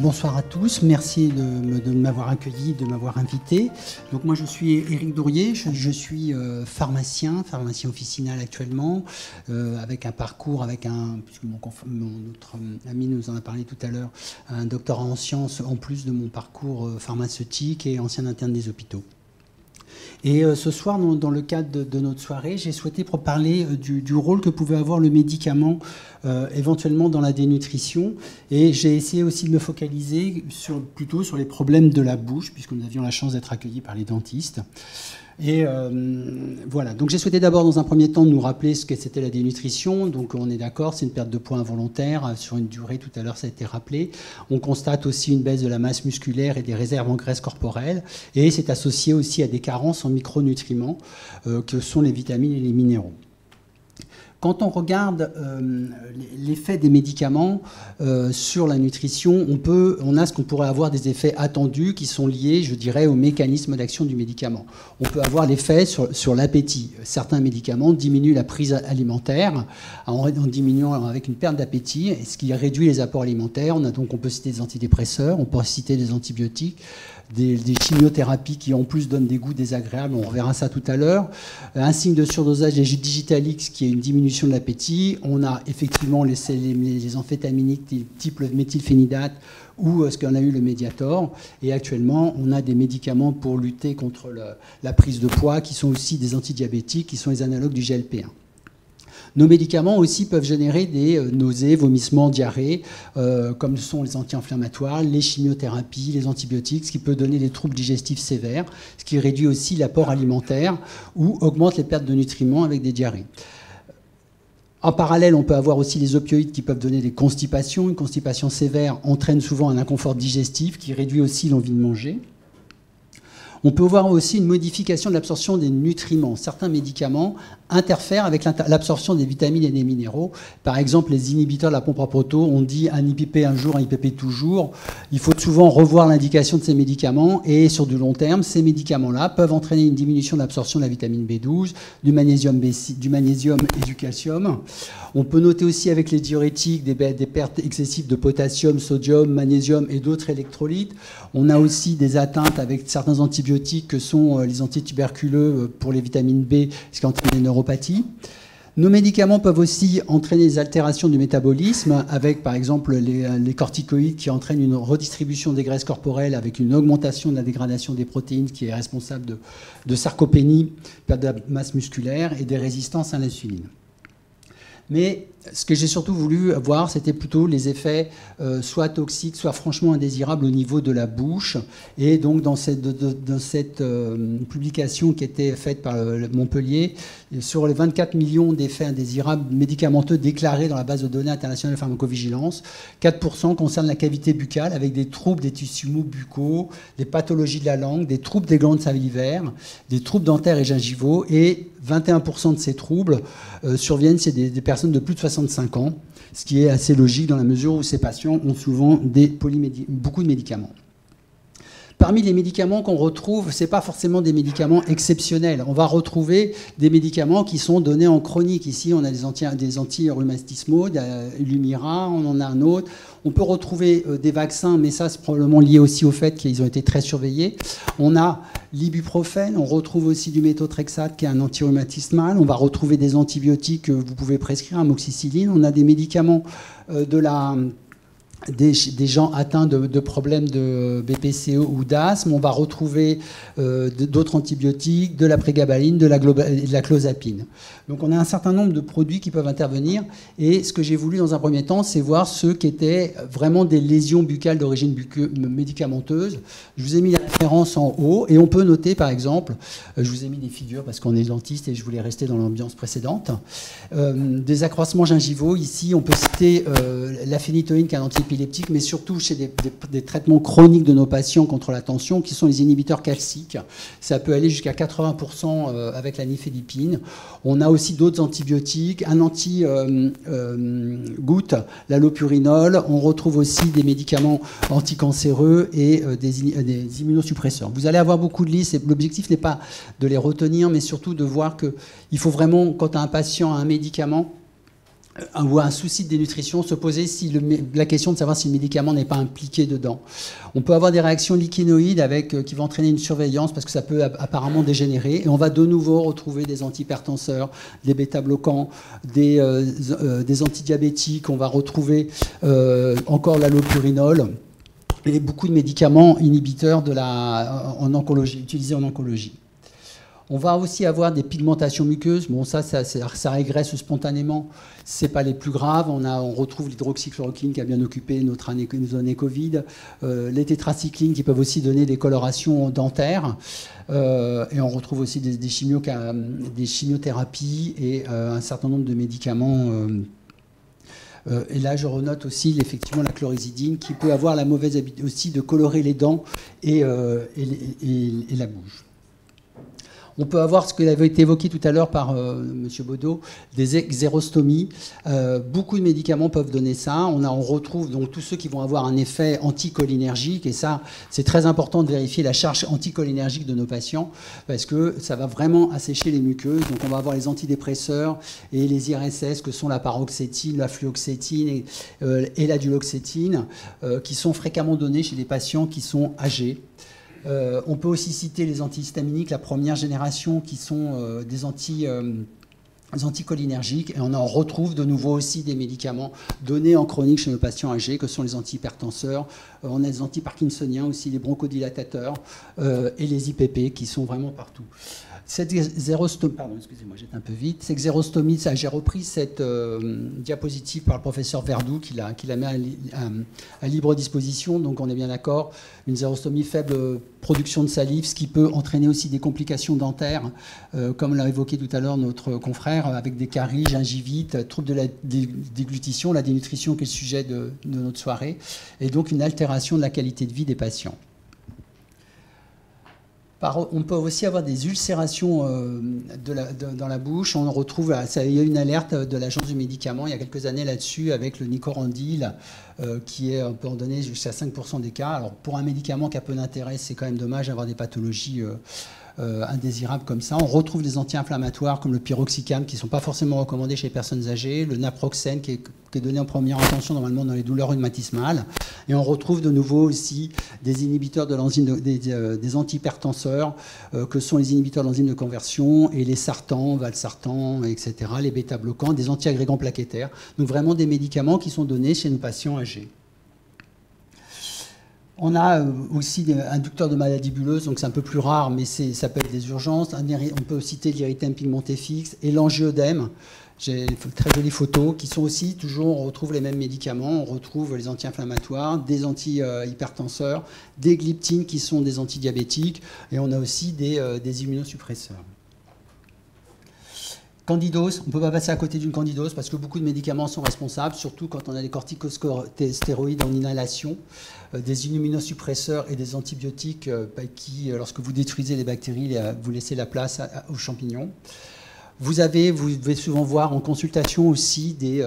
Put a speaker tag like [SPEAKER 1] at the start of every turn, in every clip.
[SPEAKER 1] Bonsoir à tous, merci de m'avoir accueilli, de m'avoir invité. Donc moi je suis Éric Dourier, je suis pharmacien officinal actuellement, avec un parcours, puisque notre ami nous en a parlé tout à l'heure, un doctorat en sciences en plus de mon parcours pharmaceutique et ancien interne des hôpitaux. Et ce soir, dans le cadre de notre soirée, j'ai souhaité parler du rôle que pouvait avoir le médicament éventuellement dans la dénutrition. Et j'ai essayé aussi de me focaliser plutôt sur les problèmes de la bouche, puisque nous avions la chance d'être accueillis par les dentistes. Et voilà, donc j'ai souhaité d'abord dans un premier temps nous rappeler ce que c'était la dénutrition. Donc on est d'accord, c'est une perte de poids involontaire sur une durée, tout à l'heure ça a été rappelé. On constate aussi une baisse de la masse musculaire et des réserves en graisse corporelle. Et c'est associé aussi à des carences en micronutriments que sont les vitamines et les minéraux. Quand on regarde l'effet des médicaments sur la nutrition, on a ce qu'on pourrait avoir des effets attendus qui sont liés, je dirais, au mécanisme d'action du médicament. On peut avoir l'effet sur l'appétit. Certains médicaments diminuent la prise alimentaire en diminuant avec une perte d'appétit, ce qui réduit les apports alimentaires. On peut citer des antidépresseurs, on peut citer des antibiotiques, des chimiothérapies qui en plus donnent des goûts désagréables, on reverra ça tout à l'heure. Un signe de surdosage des Digitalix qui est une diminution de l'appétit. On a effectivement les amphétaminiques type le méthylphénidate ou ce qu'on a eu le Mediator. Et actuellement, on a des médicaments pour lutter contre la prise de poids qui sont aussi des antidiabétiques, qui sont les analogues du GLP-1. Nos médicaments aussi peuvent générer des nausées, vomissements, diarrhées, comme sont les anti-inflammatoires, les chimiothérapies, les antibiotiques, ce qui peut donner des troubles digestifs sévères, ce qui réduit aussi l'apport alimentaire ou augmente les pertes de nutriments avec des diarrhées. En parallèle, on peut avoir aussi les opioïdes qui peuvent donner des constipations. Une constipation sévère entraîne souvent un inconfort digestif qui réduit aussi l'envie de manger. On peut voir aussi une modification de l'absorption des nutriments. Certains médicaments interfèrent avec l'absorption des vitamines et des minéraux. Par exemple, les inhibiteurs de la pompe à proto, on dit un IPP un jour, un IPP toujours. Il faut souvent revoir l'indication de ces médicaments et sur du long terme, ces médicaments-là peuvent entraîner une diminution de l'absorption de la vitamine B12, du magnésium et du calcium. On peut noter aussi avec les diurétiques des pertes excessives de potassium, sodium, magnésium et d'autres électrolytes. On a aussi des atteintes avec certains antibiotiques que sont les antituberculeux pour les vitamines B, ce qui entraîne des neuropathies. Nos médicaments peuvent aussi entraîner des altérations du métabolisme avec par exemple les corticoïdes qui entraînent une redistribution des graisses corporelles avec une augmentation de la dégradation des protéines qui est responsable de sarcopénie, perte de la masse musculaire et des résistances à l'insuline. Mais ce que j'ai surtout voulu voir, c'était plutôt les effets soit toxiques, soit franchement indésirables au niveau de la bouche. Et donc, dans cette publication qui était faite par Montpellier, sur les 24 millions d'effets indésirables médicamenteux déclarés dans la base de données internationale de pharmacovigilance, 4% concernent la cavité buccale avec des troubles des tissus mous buccaux, des pathologies de la langue, des troubles des glandes salivaires, des troubles dentaires et gingivaux. Et 21% de ces troubles surviennent chez des personnes de plus de 65 ans, ce qui est assez logique dans la mesure où ces patients ont souvent beaucoup de médicaments. Parmi les médicaments qu'on retrouve, ce n'est pas forcément des médicaments exceptionnels. On va retrouver des médicaments qui sont donnés en chronique. Ici, on a des anti-rhumatismaux, Lumira, on en a un autre. On peut retrouver des vaccins, mais ça, c'est probablement lié aussi au fait qu'ils ont été très surveillés. On a l'ibuprofène, on retrouve aussi du méthotrexate, qui est un anti-rhumatismal. On va retrouver des antibiotiques que vous pouvez prescrire, amoxicilline. On a des médicaments des gens atteints de problèmes de BPCO ou d'asthme. On va retrouver d'autres antibiotiques, de la prégabaline, de la clozapine. Donc on a un certain nombre de produits qui peuvent intervenir. Et ce que j'ai voulu dans un premier temps, c'est voir ceux qui étaient vraiment des lésions buccales d'origine médicamenteuse. Je vous ai mis la référence en haut. Et on peut noter, par exemple, je vous ai mis des figures parce qu'on est dentiste et je voulais rester dans l'ambiance précédente, des accroissements gingivaux. Ici, on peut citer la phénitoïne qui est un antiépileptique, mais surtout chez des traitements chroniques de nos patients contre la tension, qui sont les inhibiteurs calciques. Ça peut aller jusqu'à 80% avec la nifedipine. On a aussi d'autres antibiotiques, un anti-goutte, l'allopurinol. On retrouve aussi des médicaments anticancéreux et des immunosuppresseurs. Vous allez avoir beaucoup de listes. L'objectif n'est pas de les retenir, mais surtout de voir qu'il faut vraiment, quand un patient a un médicament, ou un souci de dénutrition, se poser si la question de savoir si le médicament n'est pas impliqué dedans. On peut avoir des réactions lichinoïdes qui vont entraîner une surveillance parce que ça peut apparemment dégénérer. Et on va de nouveau retrouver des antihypertenseurs, des bêta-bloquants, des antidiabétiques. On va retrouver encore l'allopurinol et beaucoup de médicaments inhibiteurs en oncologie, utilisés en oncologie. On va aussi avoir des pigmentations muqueuses. Bon, ça régresse spontanément. Ce n'est pas les plus graves. On retrouve l'hydroxychloroquine qui a bien occupé nos années Covid. Les tétracyclines qui peuvent aussi donner des colorations dentaires. Et on retrouve aussi des chimiothérapies et un certain nombre de médicaments. Et là, je renote aussi effectivement la chlorhexidine qui peut avoir la mauvaise habitude aussi de colorer les dents et la bouche. On peut avoir ce qui avait été évoqué tout à l'heure par M. Baudot, des xérostomies. Beaucoup de médicaments peuvent donner ça. On retrouve donc tous ceux qui vont avoir un effet anticholinergique. Et ça, c'est très important de vérifier la charge anticholinergique de nos patients parce que ça va vraiment assécher les muqueuses. Donc on va avoir les antidépresseurs et les IRSS que sont la paroxétine, la fluoxétine et la duloxétine qui sont fréquemment donnés chez des patients qui sont âgés. On peut aussi citer les antihistaminiques, la première génération, qui sont des anticholinergiques. Et on en retrouve de nouveau aussi des médicaments donnés en chronique chez nos patients âgés, que sont les antihypertenseurs. On a les antiparkinsoniens aussi, les bronchodilatateurs et les IPP, qui sont vraiment partout. Cette xérostomie, pardon, excusez-moi, j'étais un peu vite. Cette xérostomie, j'ai repris cette diapositive par le professeur Verdoux qui la met à libre disposition. Donc on est bien d'accord, une xérostomie faible production de salive, ce qui peut entraîner aussi des complications dentaires, comme l'a évoqué tout à l'heure notre confrère, avec des caries, gingivite, troubles de la déglutition, la dénutrition qui est le sujet de notre soirée, et donc une altération de la qualité de vie des patients. On peut aussi avoir des ulcérations dans la bouche. On retrouve, il y a une alerte de l'Agence du médicament il y a quelques années là-dessus avec le nicorandil qui est, on peut en donner jusqu'à 5% des cas. Alors pour un médicament qui a peu d'intérêt, c'est quand même dommage d'avoir des pathologies indésirables comme ça. On retrouve des anti-inflammatoires comme le piroxicam qui ne sont pas forcément recommandés chez les personnes âgées, le naproxène qui est donné en première intention normalement dans les douleurs rhumatismales. Et on retrouve de nouveau aussi des inhibiteurs de l'enzyme, des antihypertenseurs que sont les inhibiteurs de l'enzyme de conversion et les sartans, valsartans, etc., les bêta-bloquants, des antiagrégants plaquettaires. Donc vraiment des médicaments qui sont donnés chez nos patients âgés. On a aussi des inducteurs de maladies bulleuses, donc c'est un peu plus rare, mais ça peut être des urgences. On peut citer l'irritème pigmenté fixe et l'angioedème. J'ai une très jolie photo, qui sont aussi, toujours, on retrouve les mêmes médicaments, on retrouve les anti-inflammatoires, des anti-hypertenseurs, des gliptines qui sont des antidiabétiques, et on a aussi des immunosuppresseurs. Candidose, on ne peut pas passer à côté d'une candidose parce que beaucoup de médicaments sont responsables, surtout quand on a des corticostéroïdes en inhalation, des immunosuppresseurs et des antibiotiques qui, lorsque vous détruisez les bactéries, vous laissez la place aux champignons. Vous devez souvent voir en consultation aussi des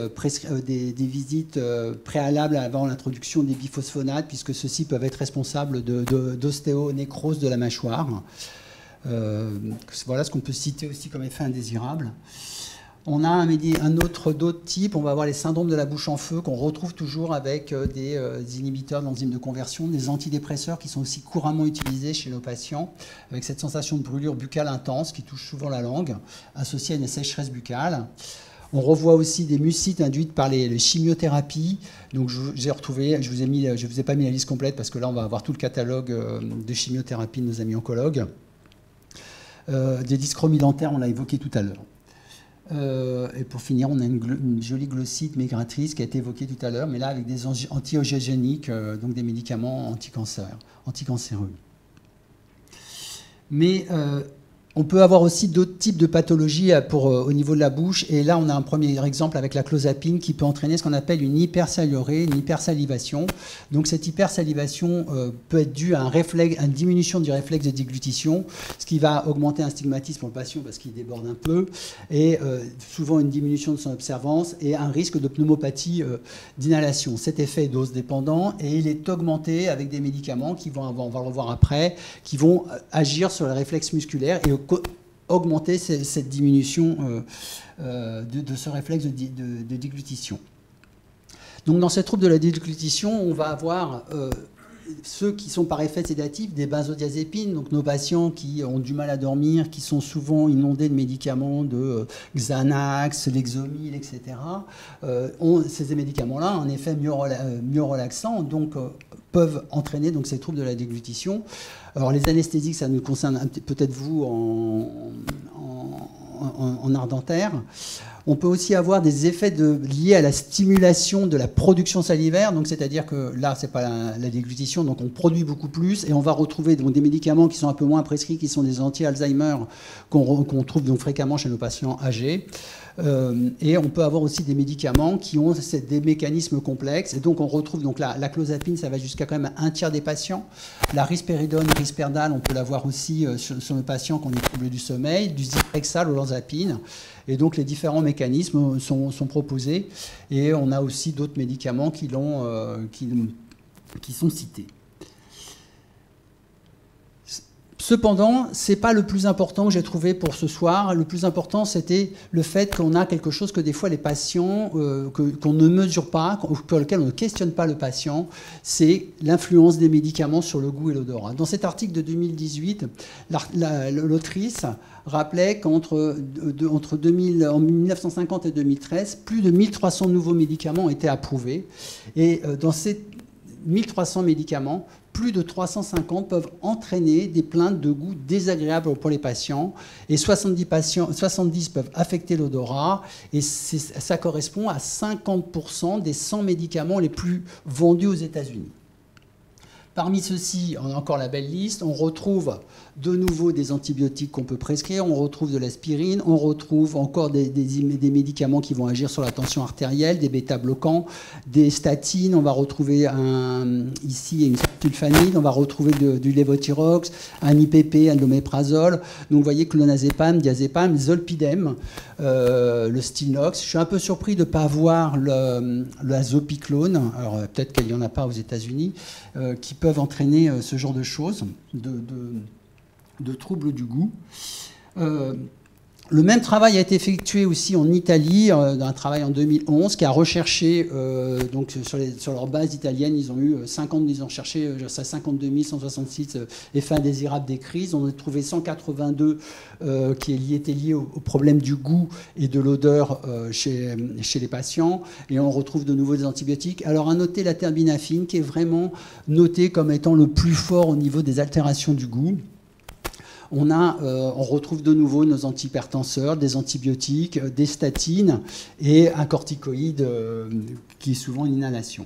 [SPEAKER 1] visites préalables avant l'introduction des biphosphonates, puisque ceux-ci peuvent être responsables d'ostéonécrose de la mâchoire. Voilà ce qu'on peut citer aussi comme effet indésirable. On a d'autres types. On va avoir les syndromes de la bouche en feu qu'on retrouve toujours avec des inhibiteurs de l'enzyme de conversion, des antidépresseurs qui sont aussi couramment utilisés chez nos patients, avec cette sensation de brûlure buccale intense qui touche souvent la langue, associée à une sécheresse buccale. On revoit aussi des mucites induites par les chimiothérapies. Donc j'ai retrouvé, je vous ai pas mis la liste complète parce que là on va avoir tout le catalogue de chimiothérapie de nos amis oncologues. Des dyschromies dentaires, on l'a évoqué tout à l'heure. Et pour finir, on a une jolie glossite migratrice qui a été évoquée tout à l'heure, mais là avec des antiogéniques, donc des médicaments anticancéreux. Mais on peut avoir aussi d'autres types de pathologies au niveau de la bouche. Et là, on a un premier exemple avec la clozapine qui peut entraîner ce qu'on appelle une hypersalurée, une hypersalivation. Donc cette hypersalivation peut être due à une diminution du réflexe de déglutition, ce qui va augmenter un stigmatisme pour le patient parce qu'il déborde un peu, et souvent une diminution de son observance et un risque de pneumopathie d'inhalation. Cet effet est dose dépendant et il est augmenté avec des médicaments qui vont, on va le revoir après, qui vont agir sur les réflexes musculaires et augmenter cette diminution de ce réflexe de déglutition. Donc dans ces troubles de la déglutition, on va avoir ceux qui sont par effet sédatif des benzodiazépines, donc nos patients qui ont du mal à dormir, qui sont souvent inondés de médicaments de Xanax, Lexomil, etc. Ont ces médicaments-là un effet mieux relaxant, donc peuvent entraîner donc, ces troubles de la déglutition. Alors les anesthésiques, ça nous concerne peut-être vous en art dentaire. On peut aussi avoir des effets liés à la stimulation de la production salivaire, donc c'est-à-dire que là, c'est pas la déglutition, donc on produit beaucoup plus et on va retrouver donc, des médicaments qui sont un peu moins prescrits, qui sont des anti-Alzheimer qu'on trouve donc fréquemment chez nos patients âgés. Et on peut avoir aussi des médicaments qui ont des mécanismes complexes. Et donc on retrouve donc la clozapine, ça va jusqu'à quand même un tiers des patients. La risperidone, risperdal, on peut l'avoir aussi sur nos patients qui ont des troubles du sommeil, du zyprexa, l'olanzapine. Et donc les différents mécanismes sont proposés. Et on a aussi d'autres médicaments qui sont cités. Cependant, ce n'est pas le plus important que j'ai trouvé pour ce soir. Le plus important, c'était le fait qu'on a quelque chose que des fois les patients, qu'on ne mesure pas, pour lequel on ne questionne pas le patient, c'est l'influence des médicaments sur le goût et l'odorat. Dans cet article de 2018, l'autrice rappelait qu'entre en 1950 et 2013, plus de 1300 nouveaux médicaments ont été approuvés. Et dans ces 1300 médicaments, plus de 350 peuvent entraîner des plaintes de goût désagréables pour les patients et 70 peuvent affecter l'odorat et ça correspond à 50% des 100 médicaments les plus vendus aux États-Unis. Parmi ceux-ci, on a encore la belle liste, on retrouve de nouveau des antibiotiques qu'on peut prescrire, on retrouve de l'aspirine, on retrouve encore des médicaments qui vont agir sur la tension artérielle, des bêta-bloquants, des statines, on va retrouver ici une sulfanide, on va retrouver du lévothyrox, un IPP, un oméprazole. Donc vous voyez clonazepam, diazépam, zolpidem, le Stilnox. Je suis un peu surpris de ne pas voir la zopiclone, alors peut-être qu'il n'y en a pas aux États-Unis, qui peuvent entraîner ce genre de choses, de troubles du goût. Le même travail a été effectué aussi en Italie, dans un travail en 2011, qui a recherché, donc sur leur base italienne, ils ont cherché 52 166 effets indésirables des crises. On a trouvé 182 qui étaient liés au problème du goût et de l'odeur chez les patients. Et on retrouve de nouveau des antibiotiques. Alors à noter la terbinafine, qui est vraiment notée comme étant le plus fort au niveau des altérations du goût. On retrouve de nouveau nos antihypertenseurs, des antibiotiques, des statines et un corticoïde qui est souvent une inhalation.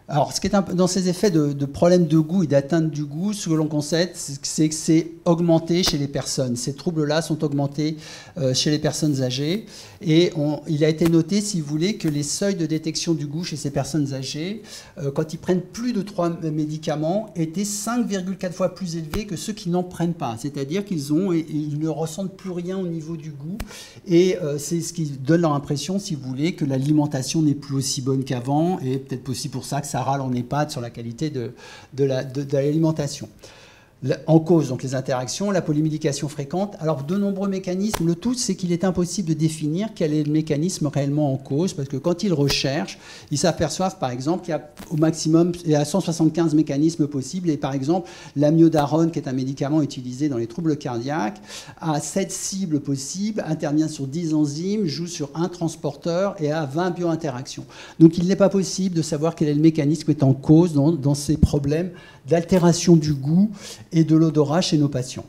[SPEAKER 1] Alors, ce qui est dans ces effets de problème de goût et d'atteinte du goût, ce que l'on constate, c'est que c'est augmenté chez les personnes. Ces troubles-là sont augmentés chez les personnes âgées. Et il a été noté, si vous voulez, que les seuils de détection du goût chez ces personnes âgées, quand ils prennent plus de 3 médicaments, étaient 5,4 fois plus élevés que ceux qui n'en prennent pas. C'est-à-dire qu'ils ne ressentent plus rien au niveau du goût. Et c'est ce qui donne leur impression, si vous voulez, que l'alimentation n'est plus aussi bonne qu'avant. Et peut-être aussi pour ça que ça râle en EHPAD sur la qualité de l'alimentation. En cause, donc les interactions, la polymédication fréquente. Alors, de nombreux mécanismes. Le tout, c'est qu'il est impossible de définir quel est le mécanisme réellement en cause, parce que quand ils recherchent, ils s'aperçoivent, par exemple, qu'il y a au maximum, il y a 175 mécanismes possibles. Et par exemple, l'amiodarone, qui est un médicament utilisé dans les troubles cardiaques, a 7 cibles possibles, intervient sur 10 enzymes, joue sur un transporteur et a 20 biointeractions. Donc, il n'est pas possible de savoir quel est le mécanisme qui est en cause dans ces problèmes d'altération du goût et de l'odorat chez nos patients.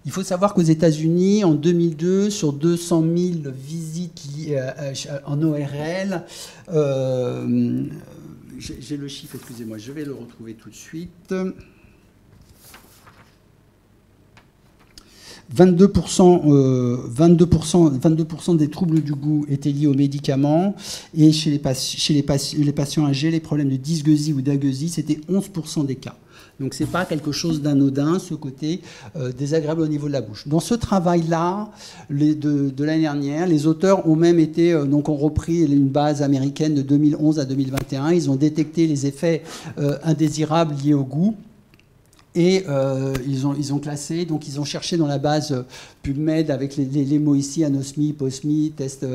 [SPEAKER 1] Il faut savoir qu'aux États-Unis, en 2002, sur 200 000 visites en ORL, j'ai le chiffre, excusez-moi, je vais le retrouver tout de suite. 22% des troubles du goût étaient liés aux médicaments et chez les patients âgés, les problèmes de dysgeusie ou d'agueusie, c'était 11% des cas. Donc ce n'est pas quelque chose d'anodin, ce côté désagréable au niveau de la bouche. Dans ce travail-là, de l'année dernière, les auteurs ont même ont repris une base américaine de 2011 à 2021. Ils ont détecté les effets indésirables liés au goût Et ils ont classé, donc ils ont cherché dans la base PubMed avec les mots ici, anosmie, hyposmie, tests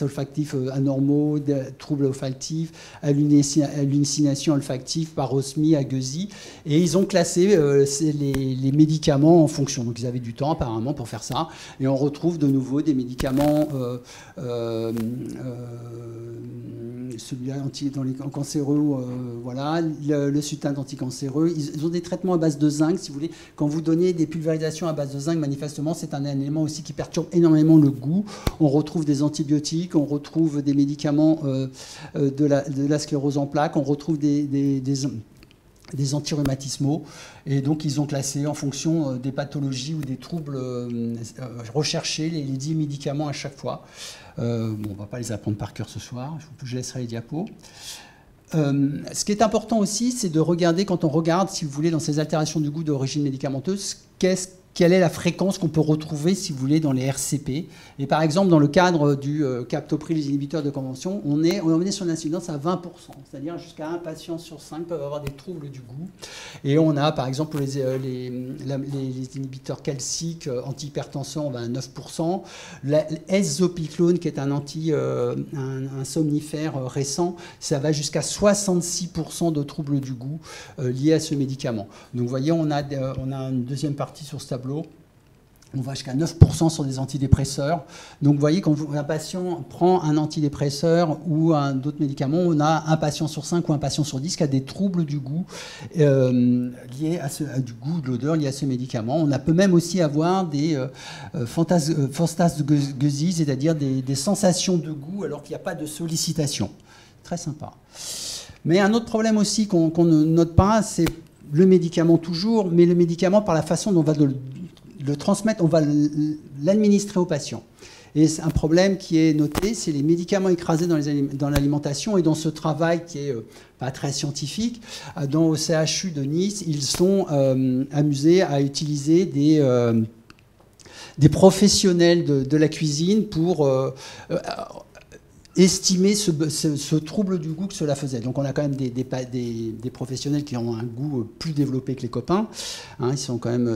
[SPEAKER 1] olfactifs anormaux, troubles olfactifs, hallucination olfactive, parosmie, agueusie. Et ils ont classé les médicaments en fonction. Donc ils avaient du temps apparemment pour faire ça. Et on retrouve de nouveau des médicaments, celui-là dans les cancéreux, voilà, le sutin anticancéreux. Ils ont des traitements à base de zinc, si vous voulez. Quand vous donnez des pulvérisations à base de zinc, manifestement, c'est un élément aussi qui perturbe énormément le goût. On retrouve des antibiotiques, on retrouve des médicaments de la sclérose en plaques, on retrouve des antirhumatismaux, et donc ils ont classé en fonction des pathologies ou des troubles recherchés les 10 médicaments à chaque fois. Bon, on ne va pas les apprendre par cœur ce soir, je laisserai les diapos. Ce qui est important aussi, c'est de regarder, quand on regarde, si vous voulez, dans ces altérations du goût d'origine médicamenteuse, quelle est la fréquence qu'on peut retrouver, si vous voulez, dans les RCP. Et par exemple, dans le cadre du captopril, les inhibiteurs de convention, on est sur une incidence à 20%. C'est-à-dire jusqu'à un patient sur 5 peuvent avoir des troubles du goût. Et on a, par exemple, pour les inhibiteurs calciques antihypertenseurs, on va à 9%. La S-zopiclone, qui est un somnifère récent, ça va jusqu'à 66% de troubles du goût liés à ce médicament. Donc vous voyez, on a une deuxième partie sur ce tableau. On va jusqu'à 9% sur des antidépresseurs. Donc vous voyez, quand un patient prend un antidépresseur ou d'autres médicaments, on a un patient sur 5 ou un patient sur 10 qui a des troubles du goût liés à du goût, de l'odeur liés à ce médicament. On peut même aussi avoir des Phantasgeusie, c'est-à-dire des sensations de goût alors qu'il n'y a pas de sollicitation. Très sympa. Mais un autre problème aussi qu'on ne note pas, c'est le médicament toujours, mais le médicament par la façon dont on va le transmettre, on va l'administrer au patient. Et c'est un problème qui est noté, c'est les médicaments écrasés dans l'alimentation. Et dans ce travail qui est pas très scientifique, au CHU de Nice, ils sont amusés à utiliser des professionnels de la cuisine pour estimer ce trouble du goût que cela faisait. Donc on a quand même des professionnels qui ont un goût plus développé que les copains. Hein,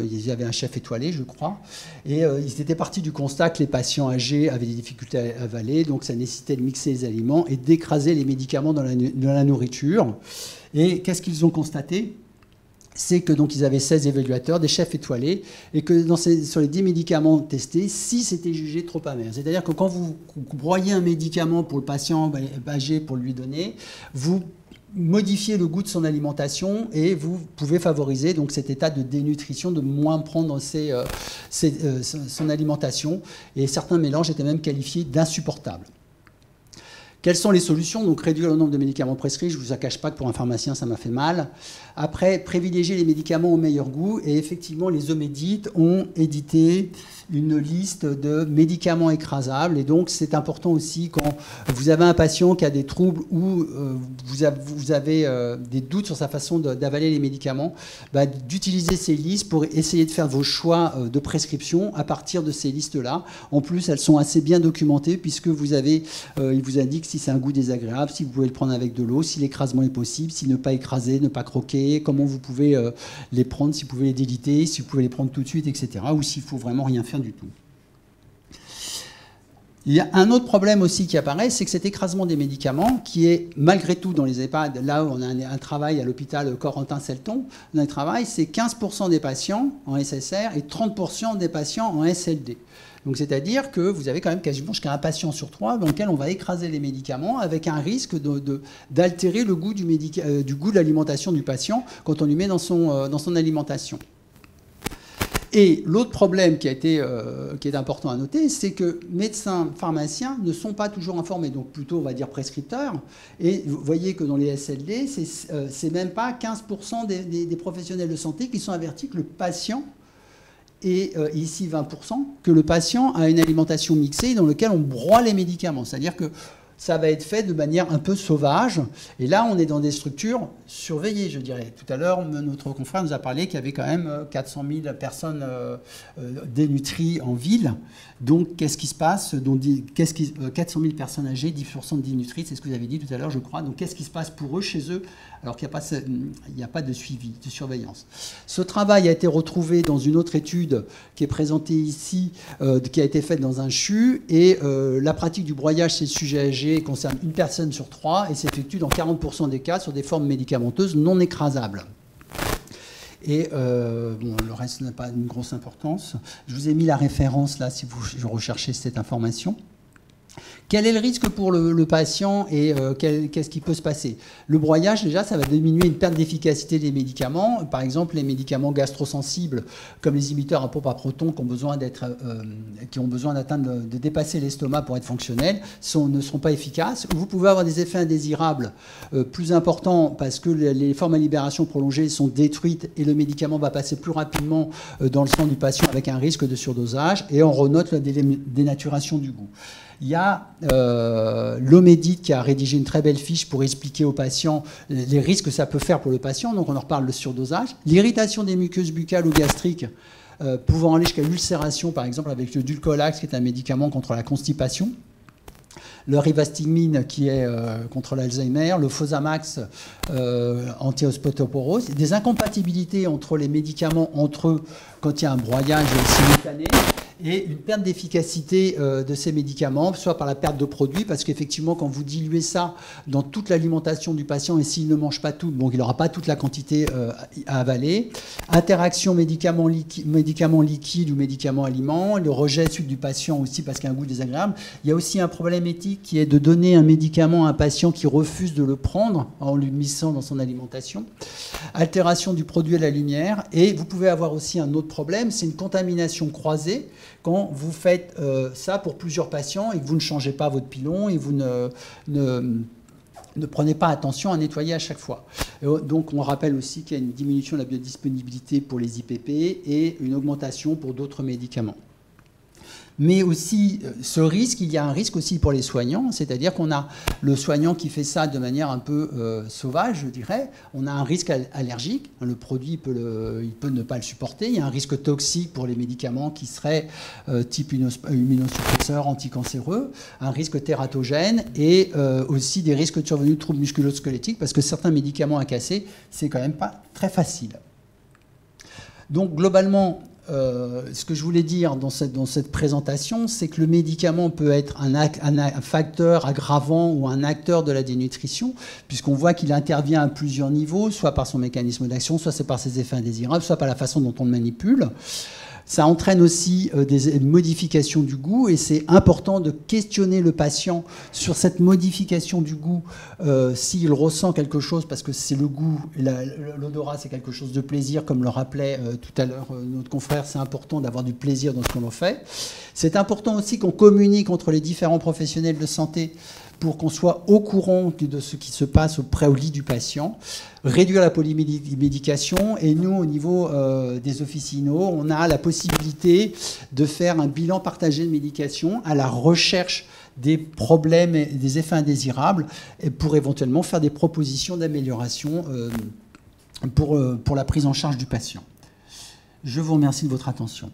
[SPEAKER 1] ils avaient un chef étoilé, je crois. Et ils étaient partis du constat que les patients âgés avaient des difficultés à avaler, donc ça nécessitait de mixer les aliments et d'écraser les médicaments dans la nourriture. Et qu'est-ce qu'ils ont constaté ? C'est que donc ils avaient 16 évaluateurs, des chefs étoilés, et que sur les 10 médicaments testés, 6 étaient jugés trop amers. C'est-à-dire que quand vous broyez un médicament pour le patient âgé pour lui donner, vous modifiez le goût de son alimentation et vous pouvez favoriser donc cet état de dénutrition, de moins prendre son alimentation. Et certains mélanges étaient même qualifiés d'insupportables. Quelles sont les solutions? Donc réduire le nombre de médicaments prescrits, je ne vous cache pas que pour un pharmacien ça m'a fait mal. Après, privilégier les médicaments au meilleur goût, et effectivement les Omédites ont édité une liste de médicaments écrasables, et donc c'est important aussi quand vous avez un patient qui a des troubles ou vous avez des doutes sur sa façon d'avaler les médicaments, d'utiliser ces listes pour essayer de faire vos choix de prescription à partir de ces listes-là. En plus, elles sont assez bien documentées puisque il vous indique si c'est un goût désagréable, si vous pouvez le prendre avec de l'eau, si l'écrasement est possible, si ne pas écraser, ne pas croquer, comment vous pouvez les prendre, si vous pouvez les déliter, si vous pouvez les prendre tout de suite, etc. Ou s'il faut vraiment rien faire du tout. Il y a un autre problème aussi qui apparaît, c'est que cet écrasement des médicaments, qui est malgré tout dans les EHPAD, là où on a un travail à l'hôpital Corentin-Selton, on a un travail, c'est 15% des patients en SSR et 30% des patients en SLD. Donc c'est-à-dire que vous avez quand même quasiment jusqu'à un patient sur 3 dans lequel on va écraser les médicaments avec un risque d'altérer le goût du goût de l'alimentation du patient quand on lui met dans son alimentation. Et l'autre problème qui est important à noter, c'est que médecins, pharmaciens ne sont pas toujours informés, donc plutôt on va dire prescripteurs. Et vous voyez que dans les SLD, c'est même pas 15% des professionnels de santé qui sont avertis que le patient, et ici 20%, que le patient a une alimentation mixée dans laquelle on broie les médicaments. C'est-à-dire que ça va être fait de manière un peu sauvage. Et là, on est dans des structures surveillées, je dirais. Tout à l'heure, notre confrère nous a parlé qu'il y avait quand même 400 000 personnes dénutries en ville. Donc, qu'est-ce qui se passe? 400 000 personnes âgées, 10% de dénutries, c'est ce que vous avez dit tout à l'heure, je crois. Donc, qu'est-ce qui se passe pour eux, chez eux, alors qu'il n'y a pas de suivi, de surveillance? Ce travail a été retrouvé dans une autre étude qui est présentée ici, qui a été faite dans un CHU. Et la pratique du broyage chez le sujet âgé concerne une personne sur 3 et s'effectue dans 40% des cas sur des formes médicamenteuses non écrasables. Et bon, le reste n'a pas une grosse importance. Je vous ai mis la référence là si vous recherchez cette information. Quel est le risque pour le patient et qu'est-ce qui peut se passer? Le broyage, déjà, ça va diminuer une perte d'efficacité des médicaments. Par exemple, les médicaments gastrosensibles, comme les inhibiteurs à pompe à protons, qui ont besoin de dépasser l'estomac pour être fonctionnels, ne seront pas efficaces. Vous pouvez avoir des effets indésirables plus importants parce que les formes à libération prolongée sont détruites et le médicament va passer plus rapidement dans le sang du patient avec un risque de surdosage. Et on renote la dénaturation du goût. Il y a l'Omedit qui a rédigé une très belle fiche pour expliquer aux patients les risques que ça peut faire pour le patient. Donc on en reparle, le surdosage. L'irritation des muqueuses buccales ou gastriques pouvant aller jusqu'à l'ulcération, par exemple avec le Dulcolax, qui est un médicament contre la constipation. Le rivastigmine qui est contre l'Alzheimer, le Fosamax anti-osteoporose, des incompatibilités entre les médicaments entre eux quand il y a un broyage simultané et une perte d'efficacité de ces médicaments, soit par la perte de produits, parce qu'effectivement, quand vous diluez ça dans toute l'alimentation du patient, et s'il ne mange pas tout, donc il n'aura pas toute la quantité à avaler. Interaction médicaments liquides ou médicaments aliments, le rejet suite du patient aussi parce qu'il y a un goût désagréable. Il y a aussi un problème éthique qui est de donner un médicament à un patient qui refuse de le prendre en lui missant dans son alimentation. Altération du produit à la lumière. Et vous pouvez avoir aussi un autre problème, c'est une contamination croisée. Quand vous faites ça pour plusieurs patients et que vous ne changez pas votre pilon et vous ne prenez pas attention à nettoyer à chaque fois. Donc on rappelle aussi qu'il y a une diminution de la biodisponibilité pour les IPP et une augmentation pour d'autres médicaments. Mais aussi, ce risque, il y a un risque aussi pour les soignants, c'est-à-dire qu'on a le soignant qui fait ça de manière un peu sauvage, je dirais. On a un risque allergique, le produit il peut ne pas le supporter. Il y a un risque toxique pour les médicaments qui seraient type immunosuppresseurs, anticancéreux, un risque tératogène et aussi des risques de survenue de troubles musculo-squelettiques parce que certains médicaments à casser, c'est quand même pas très facile. Donc globalement, ce que je voulais dire dans cette présentation, c'est que le médicament peut être un facteur aggravant ou un acteur de la dénutrition, puisqu'on voit qu'il intervient à plusieurs niveaux, soit par son mécanisme d'action, soit c'est par ses effets indésirables, soit par la façon dont on le manipule. Ça entraîne aussi des modifications du goût et c'est important de questionner le patient sur cette modification du goût s'il ressent quelque chose, parce que c'est le goût, l'odorat c'est quelque chose de plaisir, comme le rappelait tout à l'heure notre confrère, c'est important d'avoir du plaisir dans ce qu'on fait. C'est important aussi qu'on communique entre les différents professionnels de santé pour qu'on soit au courant de ce qui se passe au lit du patient, réduire la polymédication. Et nous, au niveau des officinaux, on a la possibilité de faire un bilan partagé de médication à la recherche des problèmes et des effets indésirables et pour éventuellement faire des propositions d'amélioration pour la prise en charge du patient. Je vous remercie de votre attention.